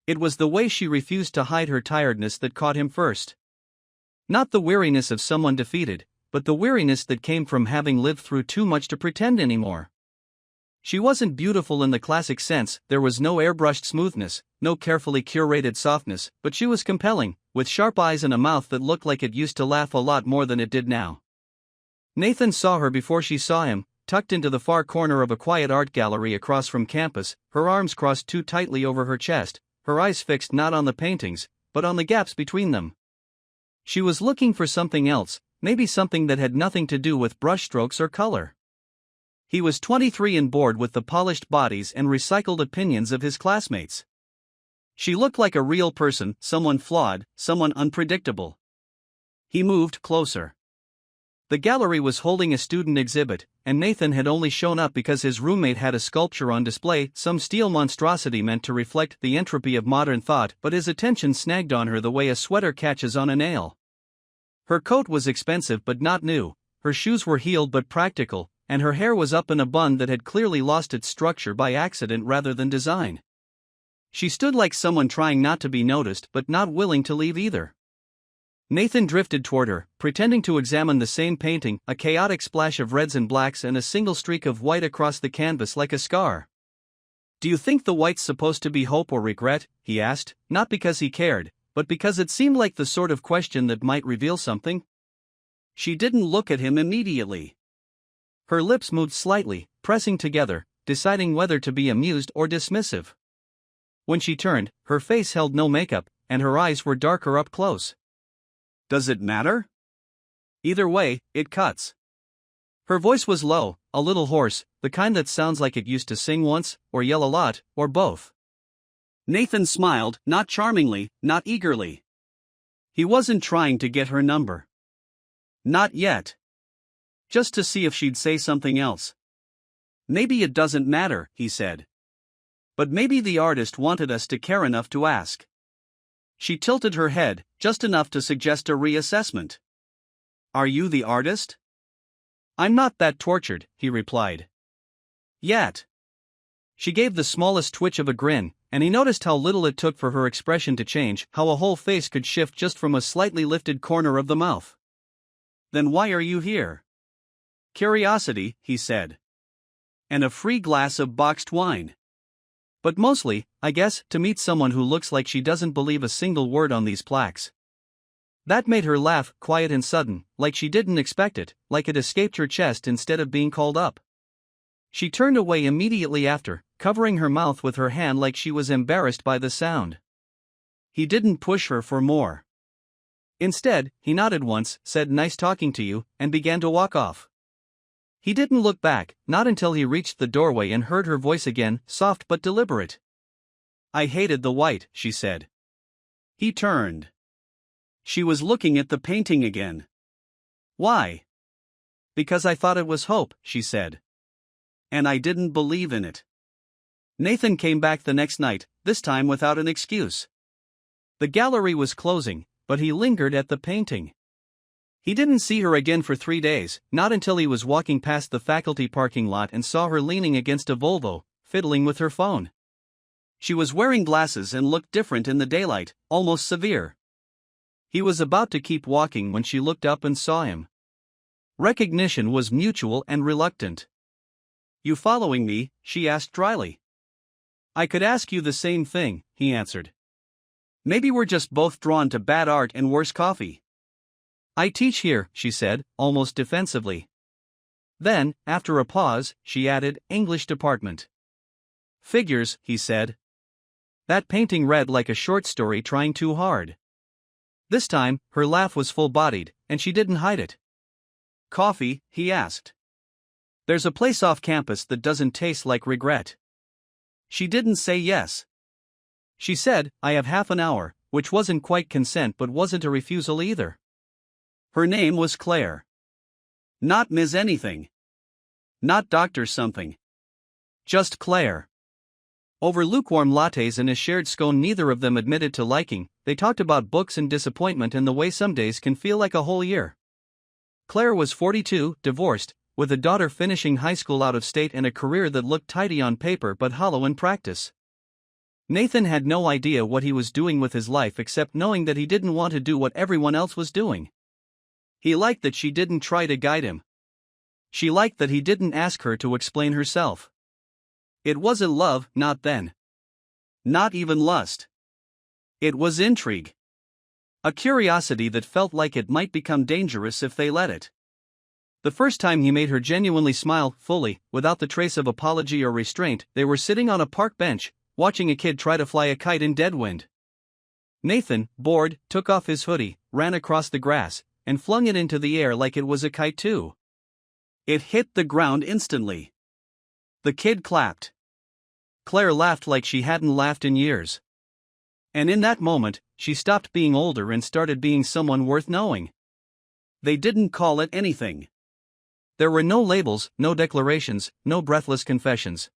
It was the way she refused to hide her tiredness that caught him first. Not the weariness of someone defeated, but the weariness that came from having lived through too much to pretend anymore. She wasn't beautiful in the classic sense, there was no airbrushed smoothness, no carefully curated softness, but she was compelling, with sharp eyes and a mouth that looked like it used to laugh a lot more than it did now. Nathan saw her before she saw him, tucked into the far corner of a quiet art gallery across from campus, her arms crossed too tightly over her chest, her eyes fixed not on the paintings, but on the gaps between them. She was looking for something else, maybe something that had nothing to do with brushstrokes or color. He was 23 and bored with the polished bodies and recycled opinions of his classmates. She looked like a real person, someone flawed, someone unpredictable. He moved closer. The gallery was holding a student exhibit, and Nathan had only shown up because his roommate had a sculpture on display, some steel monstrosity meant to reflect the entropy of modern thought, but his attention snagged on her the way a sweater catches on a nail. Her coat was expensive but not new, her shoes were heeled but practical, and her hair was up in a bun that had clearly lost its structure by accident rather than design. She stood like someone trying not to be noticed but not willing to leave either. Nathan drifted toward her, pretending to examine the same painting, a chaotic splash of reds and blacks and a single streak of white across the canvas like a scar. "Do you think the white's supposed to be hope or regret?" he asked, not because he cared, but because it seemed like the sort of question that might reveal something. She didn't look at him immediately. Her lips moved slightly, pressing together, deciding whether to be amused or dismissive. When she turned, her face held no makeup, and her eyes were darker up close. "Does it matter? Either way, it cuts." Her voice was low, a little hoarse, the kind that sounds like it used to sing once, or yell a lot, or both. Nathan smiled, not charmingly, not eagerly. He wasn't trying to get her number. Not yet. Just to see if she'd say something else. "Maybe it doesn't matter," he said. "But maybe the artist wanted us to care enough to ask." She tilted her head, just enough to suggest a reassessment. "Are you the artist?" "I'm not that tortured," he replied. "Yet." She gave the smallest twitch of a grin, and he noticed how little it took for her expression to change, how a whole face could shift just from a slightly lifted corner of the mouth. "Then why are you here?" "Curiosity," he said. "And a free glass of boxed wine. But mostly, I guess, to meet someone who looks like she doesn't believe a single word on these plaques." That made her laugh, quiet and sudden, like she didn't expect it, like it escaped her chest instead of being called up. She turned away immediately after, covering her mouth with her hand like she was embarrassed by the sound. He didn't push her for more. Instead, he nodded once, said "nice talking to you," and began to walk off. He didn't look back, not until he reached the doorway and heard her voice again, soft but deliberate. "I hated the white," she said. He turned. She was looking at the painting again. "Why?" "Because I thought it was hope," she said. "And I didn't believe in it." Nathan came back the next night, this time without an excuse. The gallery was closing, but he lingered at the painting. He didn't see her again for 3 days, not until he was walking past the faculty parking lot and saw her leaning against a Volvo, fiddling with her phone. She was wearing glasses and looked different in the daylight, almost severe. He was about to keep walking when she looked up and saw him. Recognition was mutual and reluctant. "You following me?" she asked dryly. "I could ask you the same thing," he answered. "Maybe we're just both drawn to bad art and worse coffee." "I teach here," she said, almost defensively. Then, after a pause, she added, "English department." "Figures," he said. That painting read like a short story trying too hard. This time, her laugh was full-bodied, and she didn't hide it. "Coffee?" he asked. "There's a place off campus that doesn't taste like regret." She didn't say yes. She said, "I have half an hour," which wasn't quite consent but wasn't a refusal either. Her name was Claire. Not Ms. Anything. Not Dr. Something. Just Claire. Over lukewarm lattes and a shared scone neither of them admitted to liking, they talked about books and disappointment and the way some days can feel like a whole year. Claire was 42, divorced, with a daughter finishing high school out of state and a career that looked tidy on paper but hollow in practice. Nathan had no idea what he was doing with his life except knowing that he didn't want to do what everyone else was doing. He liked that she didn't try to guide him. She liked that he didn't ask her to explain herself. It wasn't love, not then. Not even lust. It was intrigue. A curiosity that felt like it might become dangerous if they let it. The first time he made her genuinely smile, fully, without the trace of apology or restraint, they were sitting on a park bench, watching a kid try to fly a kite in dead wind. Nathan, bored, took off his hoodie, ran across the grass, and flung it into the air like it was a kite too. It hit the ground instantly. The kid clapped. Claire laughed like she hadn't laughed in years. And in that moment, she stopped being older and started being someone worth knowing. They didn't call it anything. There were no labels, no declarations, no breathless confessions.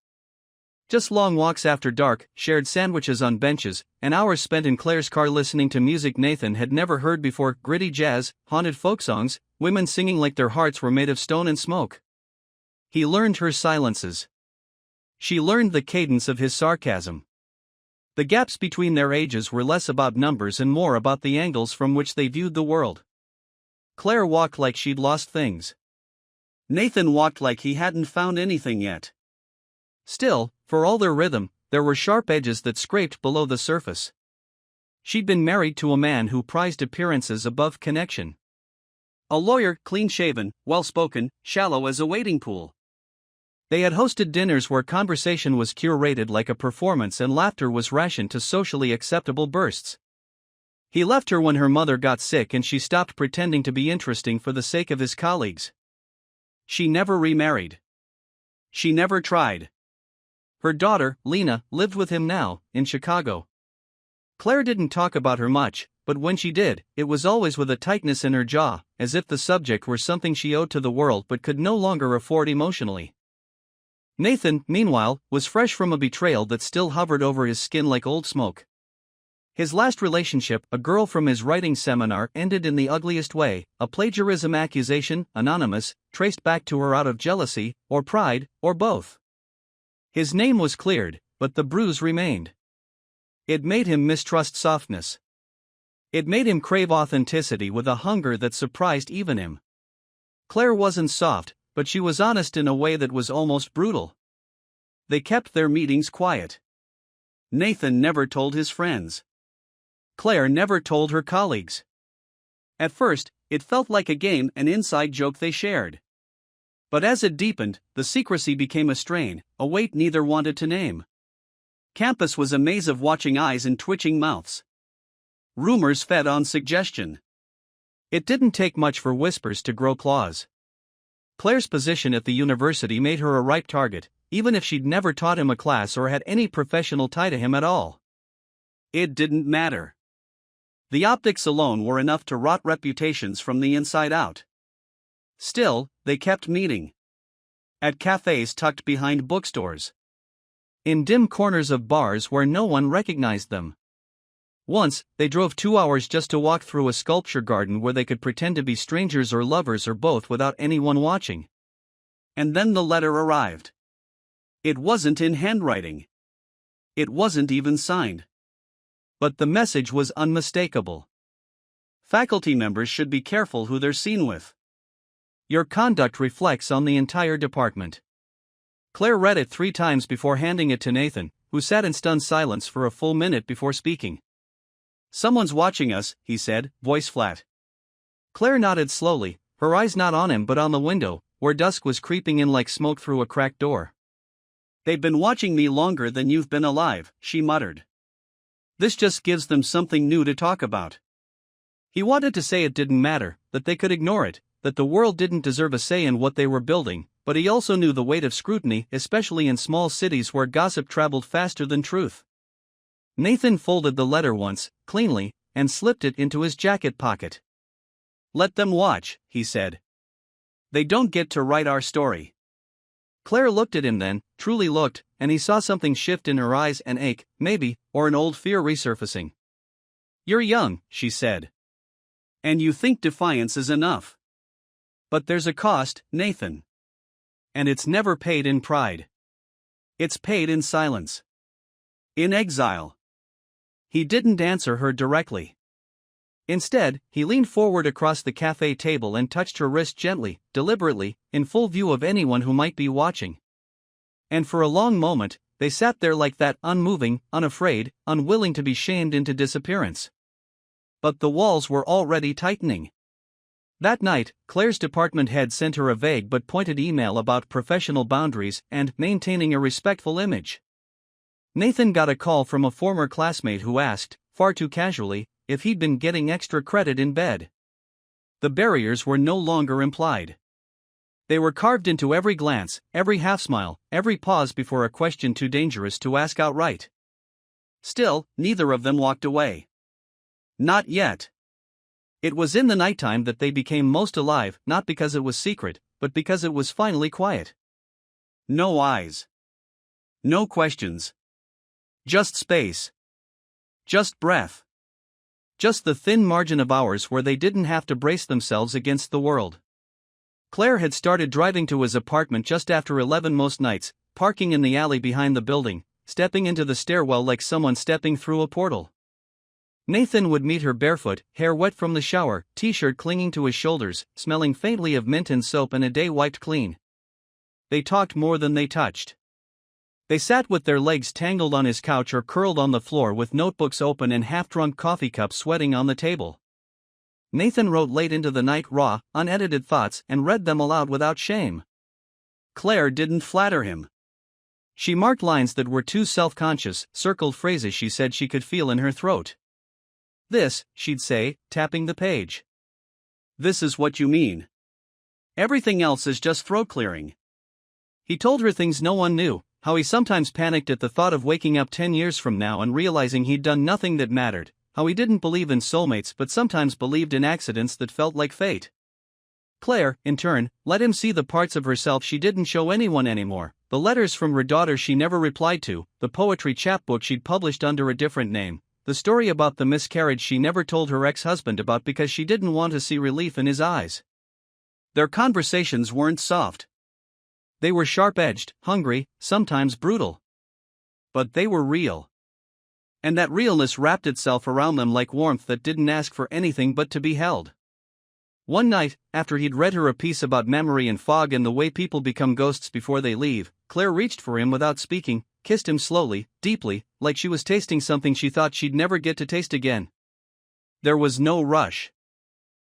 Just long walks after dark, shared sandwiches on benches, and hours spent in Claire's car listening to music Nathan had never heard before, gritty jazz, haunted folk songs, women singing like their hearts were made of stone and smoke. He learned her silences. She learned the cadence of his sarcasm. The gaps between their ages were less about numbers and more about the angles from which they viewed the world. Claire walked like she'd lost things. Nathan walked like he hadn't found anything yet. Still, for all their rhythm, there were sharp edges that scraped below the surface. She'd been married to a man who prized appearances above connection. A lawyer, clean-shaven, well-spoken, shallow as a wading pool. They had hosted dinners where conversation was curated like a performance and laughter was rationed to socially acceptable bursts. He left her when her mother got sick and she stopped pretending to be interesting for the sake of his colleagues. She never remarried. She never tried. Her daughter, Lena, lived with him now, in Chicago. Claire didn't talk about her much, but when she did, it was always with a tightness in her jaw, as if the subject were something she owed to the world but could no longer afford emotionally. Nathan, meanwhile, was fresh from a betrayal that still hovered over his skin like old smoke. His last relationship, a girl from his writing seminar, ended in the ugliest way, a plagiarism accusation, anonymous, traced back to her out of jealousy, or pride, or both. His name was cleared, but the bruise remained. It made him mistrust softness. It made him crave authenticity with a hunger that surprised even him. Claire wasn't soft, but she was honest in a way that was almost brutal. They kept their meetings quiet. Nathan never told his friends. Claire never told her colleagues. At first, it felt like a game, an inside joke they shared. But as it deepened, the secrecy became a strain, a weight neither wanted to name. Campus was a maze of watching eyes and twitching mouths. Rumors fed on suggestion. It didn't take much for whispers to grow claws. Claire's position at the university made her a ripe target, even if she'd never taught him a class or had any professional tie to him at all. It didn't matter. The optics alone were enough to rot reputations from the inside out. Still, they kept meeting. At cafes tucked behind bookstores. In dim corners of bars where no one recognized them. Once, they drove 2 hours just to walk through a sculpture garden where they could pretend to be strangers or lovers or both without anyone watching. And then the letter arrived. It wasn't in handwriting. It wasn't even signed. But the message was unmistakable. Faculty members should be careful who they're seen with. Your conduct reflects on the entire department. Claire read it 3 times before handing it to Nathan, who sat in stunned silence for a full minute before speaking. "Someone's watching us," he said, voice flat. Claire nodded slowly, her eyes not on him but on the window, where dusk was creeping in like smoke through a cracked door. "They've been watching me longer than you've been alive," she muttered. "This just gives them something new to talk about." He wanted to say it didn't matter, that they could ignore it, that the world didn't deserve a say in what they were building, but he also knew the weight of scrutiny, especially in small cities where gossip traveled faster than truth. Nathan folded the letter once, cleanly, and slipped it into his jacket pocket. "Let them watch," he said. "They don't get to write our story." Claire looked at him then, truly looked, and he saw something shift in her eyes, an ache, maybe, or an old fear resurfacing. "You're young," she said. "And you think defiance is enough. But there's a cost, Nathan. And it's never paid in pride. It's paid in silence." In exile. He didn't answer her directly. Instead, he leaned forward across the cafe table and touched her wrist gently, deliberately, in full view of anyone who might be watching. And for a long moment, they sat there like that, unmoving, unafraid, unwilling to be shamed into disappearance. But the walls were already tightening. That night, Claire's department head sent her a vague but pointed email about professional boundaries and maintaining a respectful image. Nathan got a call from a former classmate who asked, far too casually, if he'd been getting extra credit in bed. The barriers were no longer implied. They were carved into every glance, every half-smile, every pause before a question too dangerous to ask outright. Still, neither of them walked away. Not yet. It was in the nighttime that they became most alive, not because it was secret, but because it was finally quiet. No eyes. No questions. Just space. Just breath. Just the thin margin of hours where they didn't have to brace themselves against the world. Claire had started driving to his apartment just after 11 most nights, parking in the alley behind the building, stepping into the stairwell like someone stepping through a portal. Nathan would meet her barefoot, hair wet from the shower, t-shirt clinging to his shoulders, smelling faintly of mint and soap and a day wiped clean. They talked more than they touched. They sat with their legs tangled on his couch or curled on the floor with notebooks open and half-drunk coffee cups sweating on the table. Nathan wrote late into the night raw, unedited thoughts and read them aloud without shame. Claire didn't flatter him. She marked lines that were too self-conscious, circled phrases she said she could feel in her throat. This, she'd say, tapping the page. This is what you mean. Everything else is just throat clearing. He told her things no one knew. How he sometimes panicked at the thought of waking up 10 years from now and realizing he'd done nothing that mattered, how he didn't believe in soulmates but sometimes believed in accidents that felt like fate. Claire, in turn, let him see the parts of herself she didn't show anyone anymore, the letters from her daughter she never replied to, the poetry chapbook she'd published under a different name, the story about the miscarriage she never told her ex-husband about because she didn't want to see relief in his eyes. Their conversations weren't soft. They were sharp-edged, hungry, sometimes brutal. But they were real. And that realness wrapped itself around them like warmth that didn't ask for anything but to be held. One night, after he'd read her a piece about memory and fog and the way people become ghosts before they leave, Claire reached for him without speaking, kissed him slowly, deeply, like she was tasting something she thought she'd never get to taste again. There was no rush.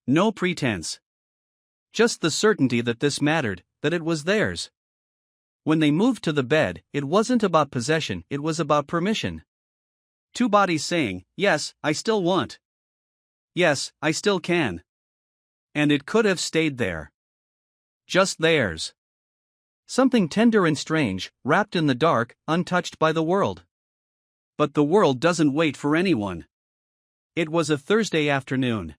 No pretense. Just the certainty that this mattered, that it was theirs. When they moved to the bed, it wasn't about possession, it was about permission. Two bodies saying, yes, I still want. Yes, I still can. And it could have stayed there. Just theirs. Something tender and strange, wrapped in the dark, untouched by the world. But the world doesn't wait for anyone. It was a Thursday afternoon.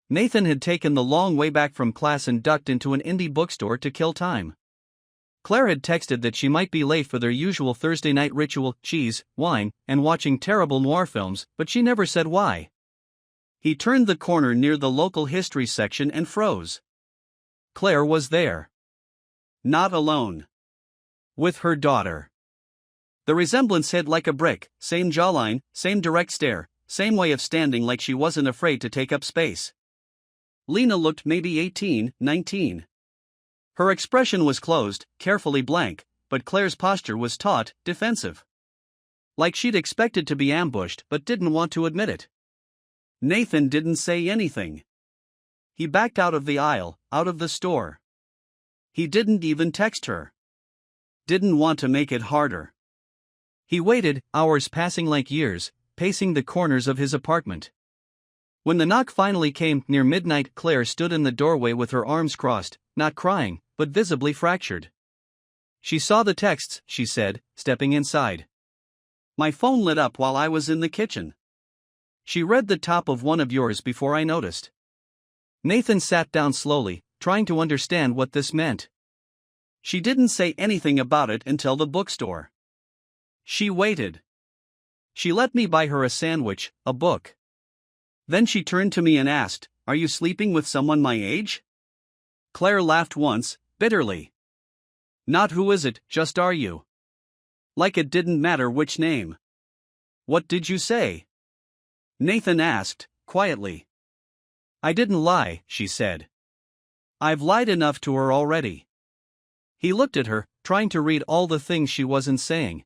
Nathan had taken the long way back from class and ducked into an indie bookstore to kill time. Claire had texted that she might be late for their usual Thursday night ritual, cheese, wine, and watching terrible noir films, but she never said why. He turned the corner near the local history section and froze. Claire was there. Not alone. With her daughter. The resemblance hit like a brick, same jawline, same direct stare, same way of standing like she wasn't afraid to take up space. Lena looked maybe 18, 19. Her expression was closed, carefully blank, but Claire's posture was taut, defensive. Like she'd expected to be ambushed but didn't want to admit it. Nathan didn't say anything. He backed out of the aisle, out of the store. He didn't even text her. Didn't want to make it harder. He waited, hours passing like years, pacing the corners of his apartment. When the knock finally came, near midnight, Claire stood in the doorway with her arms crossed, not crying, but visibly fractured. She saw the texts, she said, stepping inside. My phone lit up while I was in the kitchen. She read the top of one of yours before I noticed. Nathan sat down slowly, trying to understand what this meant. She didn't say anything about it until the bookstore. She waited. She let me buy her a sandwich, a book. Then she turned to me and asked, "Are you sleeping with someone my age?" Claire laughed once, bitterly. Not who is it, just are you. Like it didn't matter which name. What did you say? Nathan asked, quietly. I didn't lie, she said. I've lied enough to her already. He looked at her, trying to read all the things she wasn't saying.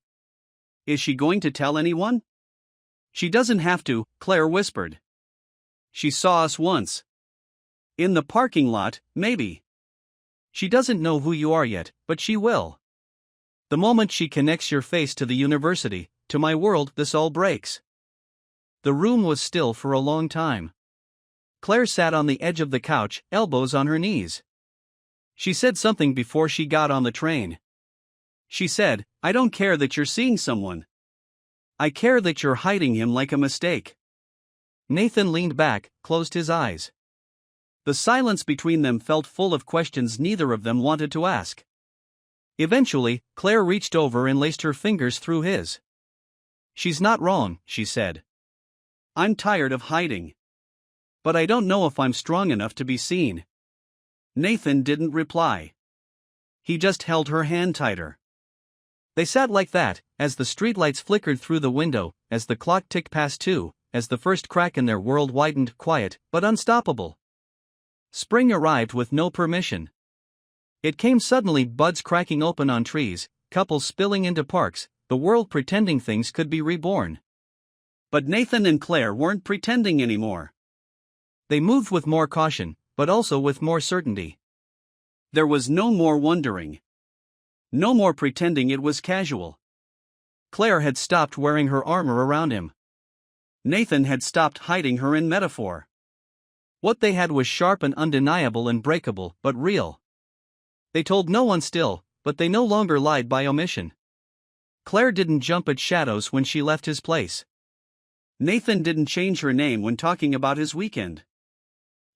Is she going to tell anyone? She doesn't have to, Claire whispered. She saw us once. In the parking lot, maybe. She doesn't know who you are yet, but she will. The moment she connects your face to the university, to my world, this all breaks. The room was still for a long time. Claire sat on the edge of the couch, elbows on her knees. She said something before she got on the train. She said, I don't care that you're seeing someone. I care that you're hiding him like a mistake. Nathan leaned back, closed his eyes. The silence between them felt full of questions neither of them wanted to ask. Eventually, Claire reached over and laced her fingers through his. She's not wrong, she said. I'm tired of hiding. But I don't know if I'm strong enough to be seen. Nathan didn't reply. He just held her hand tighter. They sat like that, as the streetlights flickered through the window, as the clock ticked past 2, as the first crack in their world widened, quiet, but unstoppable. Spring arrived with no permission. It came suddenly, buds cracking open on trees, couples spilling into parks, the world pretending things could be reborn. But Nathan and Claire weren't pretending anymore. They moved with more caution, but also with more certainty. There was no more wondering. No more pretending it was casual. Claire had stopped wearing her armor around him. Nathan had stopped hiding her in metaphor. What they had was sharp and undeniable and breakable, but real. They told no one still, but they no longer lied by omission. Claire didn't jump at shadows when she left his place. Nathan didn't change her name when talking about his weekend.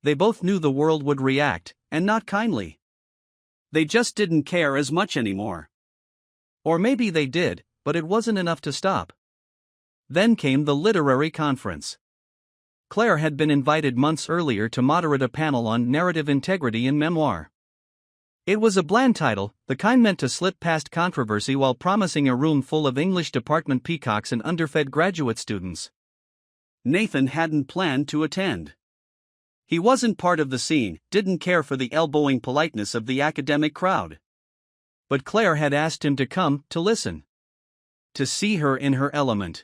They both knew the world would react, and not kindly. They just didn't care as much anymore. Or maybe they did, but it wasn't enough to stop. Then came the literary conference. Claire had been invited months earlier to moderate a panel on narrative integrity in memoir. It was a bland title, the kind meant to slip past controversy while promising a room full of English department peacocks and underfed graduate students. Nathan hadn't planned to attend. He wasn't part of the scene, didn't care for the elbowing politeness of the academic crowd. But Claire had asked him to come, to listen. To see her in her element.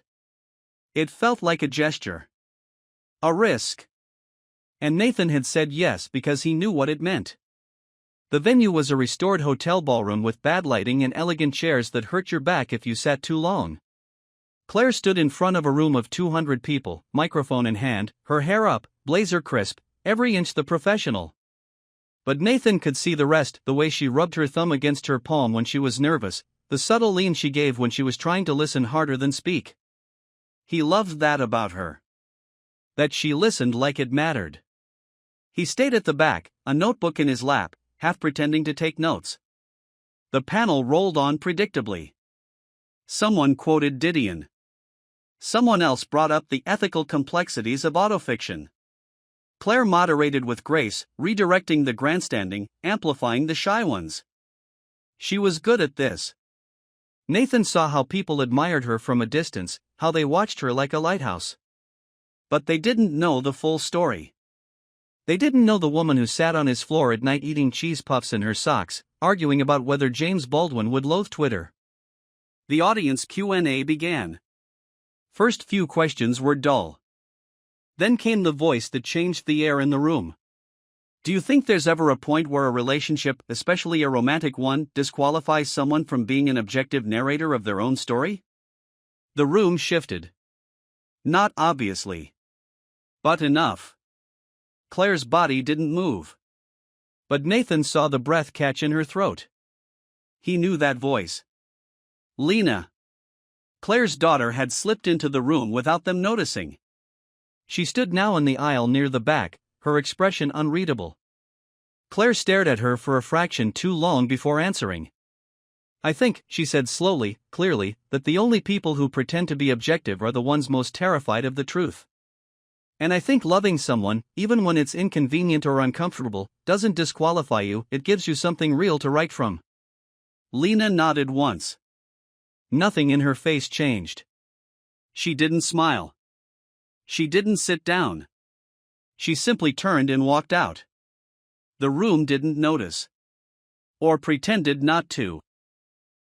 It felt like a gesture. A risk. And Nathan had said yes because he knew what it meant. The venue was a restored hotel ballroom with bad lighting and elegant chairs that hurt your back if you sat too long. Claire stood in front of a room of 200 people, microphone in hand, her hair up, blazer crisp, every inch the professional. But Nathan could see the rest, the way she rubbed her thumb against her palm when she was nervous, the subtle lean she gave when she was trying to listen harder than speak. He loved that about her. That she listened like it mattered. He stayed at the back, a notebook in his lap, half pretending to take notes. The panel rolled on predictably. Someone quoted Didion. Someone else brought up the ethical complexities of autofiction. Claire moderated with grace, redirecting the grandstanding, amplifying the shy ones. She was good at this. Nathan saw how people admired her from a distance, how they watched her like a lighthouse. But they didn't know the full story. They didn't know the woman who sat on his floor at night eating cheese puffs in her socks, arguing about whether James Baldwin would loathe Twitter. The audience Q&A began. First few questions were dull. Then came the voice that changed the air in the room. Do you think there's ever a point where a relationship, especially a romantic one, disqualifies someone from being an objective narrator of their own story? The room shifted. Not obviously. But enough. Claire's body didn't move. But Nathan saw the breath catch in her throat. He knew that voice. Lena. Claire's daughter had slipped into the room without them noticing. She stood now in the aisle near the back, her expression unreadable. Claire stared at her for a fraction too long before answering. I think, she said slowly, clearly, that the only people who pretend to be objective are the ones most terrified of the truth. And I think loving someone, even when it's inconvenient or uncomfortable, doesn't disqualify you, it gives you something real to write from. Lena nodded once. Nothing in her face changed. She didn't smile. She didn't sit down. She simply turned and walked out. The room didn't notice. Or pretended not to.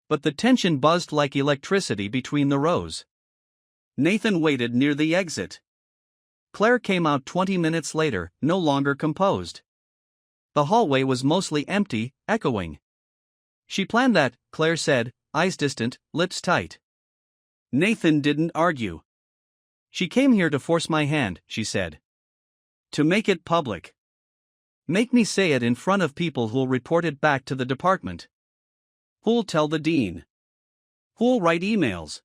But the tension buzzed like electricity between the rows. Nathan waited near the exit. Claire came out 20 minutes later, no longer composed. The hallway was mostly empty, echoing. She planned that, Claire said, eyes distant, lips tight. Nathan didn't argue. She came here to force my hand, she said. To make it public. Make me say it in front of people who'll report it back to the department. Who'll tell the dean? Who'll write emails?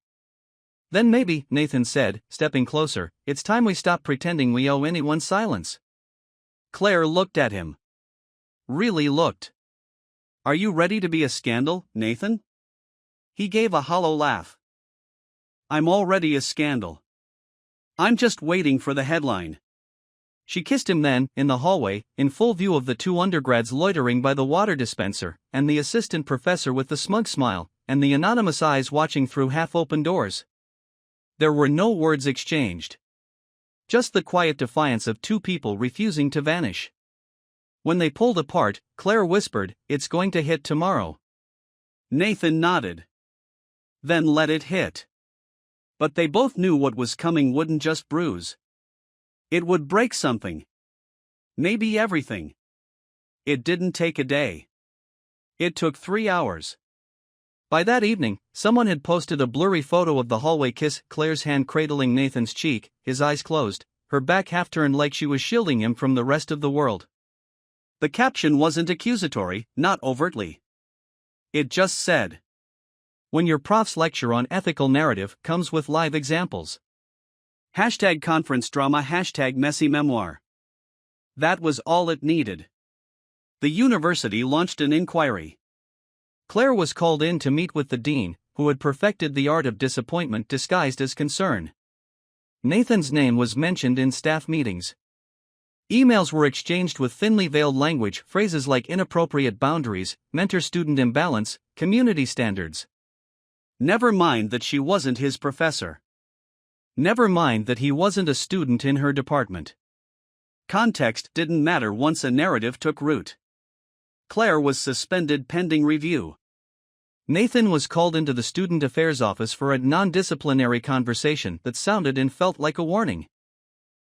Then maybe, Nathan said, stepping closer, it's time we stop pretending we owe anyone silence. Claire looked at him. Really looked. Are you ready to be a scandal, Nathan? He gave a hollow laugh. I'm already a scandal. I'm just waiting for the headline. She kissed him then, in the hallway, in full view of the two undergrads loitering by the water dispenser, and the assistant professor with the smug smile, and the anonymous eyes watching through half-open doors. There were no words exchanged. Just the quiet defiance of two people refusing to vanish. When they pulled apart, Claire whispered, "It's going to hit tomorrow." Nathan nodded. Then let it hit. But they both knew what was coming wouldn't just bruise. It would break something. Maybe everything. It didn't take a day. It took 3 hours. By that evening, someone had posted a blurry photo of the hallway kiss, Claire's hand cradling Nathan's cheek, his eyes closed, her back half-turned like she was shielding him from the rest of the world. The caption wasn't accusatory, not overtly. It just said, "When your prof's lecture on ethical narrative comes with live examples." #conference drama #messy memoir. That was all it needed. The university launched an inquiry. Claire was called in to meet with the dean, who had perfected the art of disappointment disguised as concern. Nathan's name was mentioned in staff meetings. Emails were exchanged with thinly veiled language, phrases like inappropriate boundaries, mentor-student imbalance, community standards. Never mind that she wasn't his professor. Never mind that he wasn't a student in her department. Context didn't matter once a narrative took root. Claire was suspended pending review. Nathan was called into the student affairs office for a non-disciplinary conversation that sounded and felt like a warning.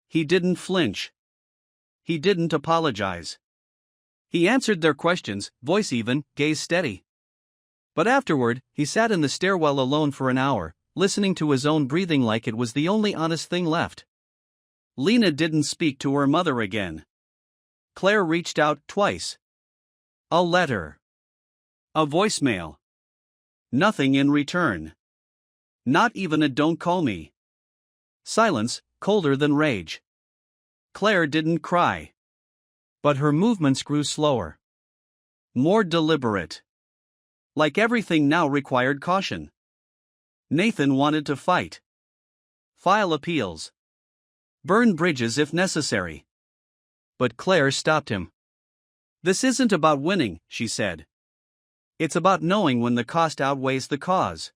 He didn't flinch. He didn't apologize. He answered their questions, voice even, gaze steady. But afterward, he sat in the stairwell alone for an hour, listening to his own breathing like it was the only honest thing left. Lena didn't speak to her mother again. Claire reached out twice. A letter. A voicemail. Nothing in return. Not even a "don't call me." Silence, colder than rage. Claire didn't cry. But her movements grew slower. More deliberate. Like everything now required caution. Nathan wanted to fight. File appeals. Burn bridges if necessary. But Claire stopped him. "This isn't about winning," she said. "It's about knowing when the cost outweighs the cause."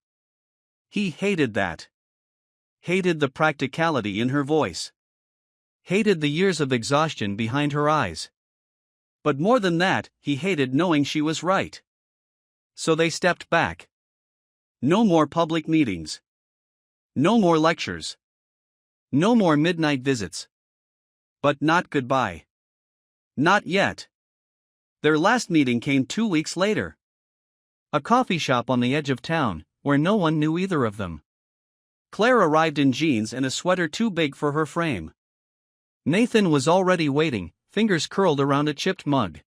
He hated that. Hated the practicality in her voice. Hated the years of exhaustion behind her eyes. But more than that, he hated knowing she was right. So they stepped back. No more public meetings. No more lectures. No more midnight visits. But not goodbye. Not yet. Their last meeting came 2 weeks later. A coffee shop on the edge of town, where no one knew either of them. Claire arrived in jeans and a sweater too big for her frame. Nathan was already waiting, fingers curled around a chipped mug.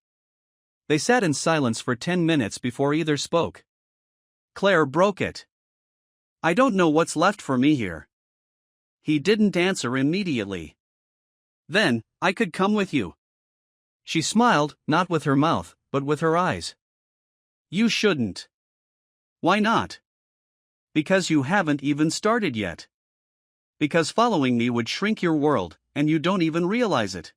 They sat in silence for 10 minutes before either spoke. Claire broke it. "I don't know what's left for me here." He didn't answer immediately. "Then, I could come with you." She smiled, not with her mouth, but with her eyes. "You shouldn't." "Why not?" "Because you haven't even started yet. Because following me would shrink your world, and you don't even realize it.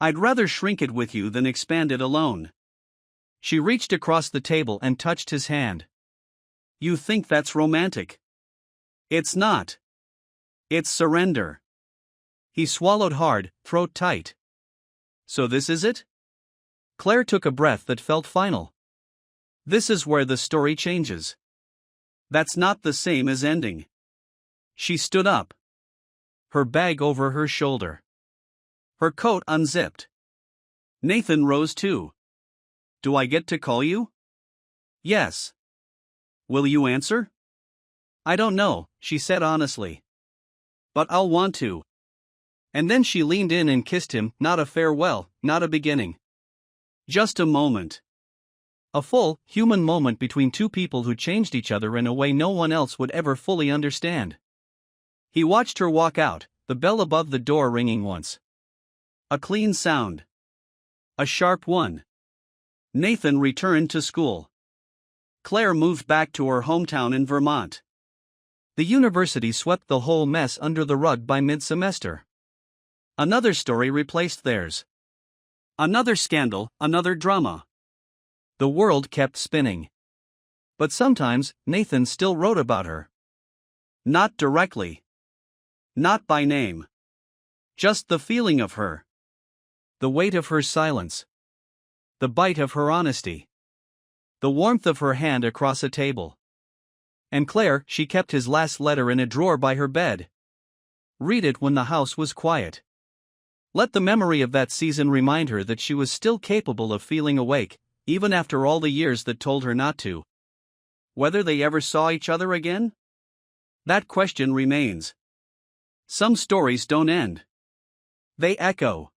I'd rather shrink it with you than expand it alone." She reached across the table and touched his hand. "You think that's romantic? It's not. It's surrender. He swallowed hard, throat tight. So this is it? Claire took a breath that felt final. This is where the story changes. That's not the same as ending. She stood up, Her bag over her shoulder. her coat unzipped. Nathan rose too. Do I get to call you? Yes. Will you answer? I don't know, she said honestly. But I'll want to. And then she leaned in and kissed him, not a farewell, not a beginning. Just a moment. A full, human moment between two people who changed each other in a way no one else would ever fully understand. He watched her walk out, the bell above the door ringing once. A clean sound. A sharp one. Nathan returned to school. Claire moved back to her hometown in Vermont. The university swept the whole mess under the rug by mid-semester. Another story replaced theirs. Another scandal, another drama. The world kept spinning. But sometimes, Nathan still wrote about her. Not directly. Not by name. Just the feeling of her. The weight of her silence. The bite of her honesty. The warmth of her hand across a table. And Claire, she kept his last letter in a drawer by her bed. Read it when the house was quiet. Let the memory of that season remind her that she was still capable of feeling awake, even after all the years that told her not to. Whether they ever saw each other again? That question remains. Some stories don't end. They echo.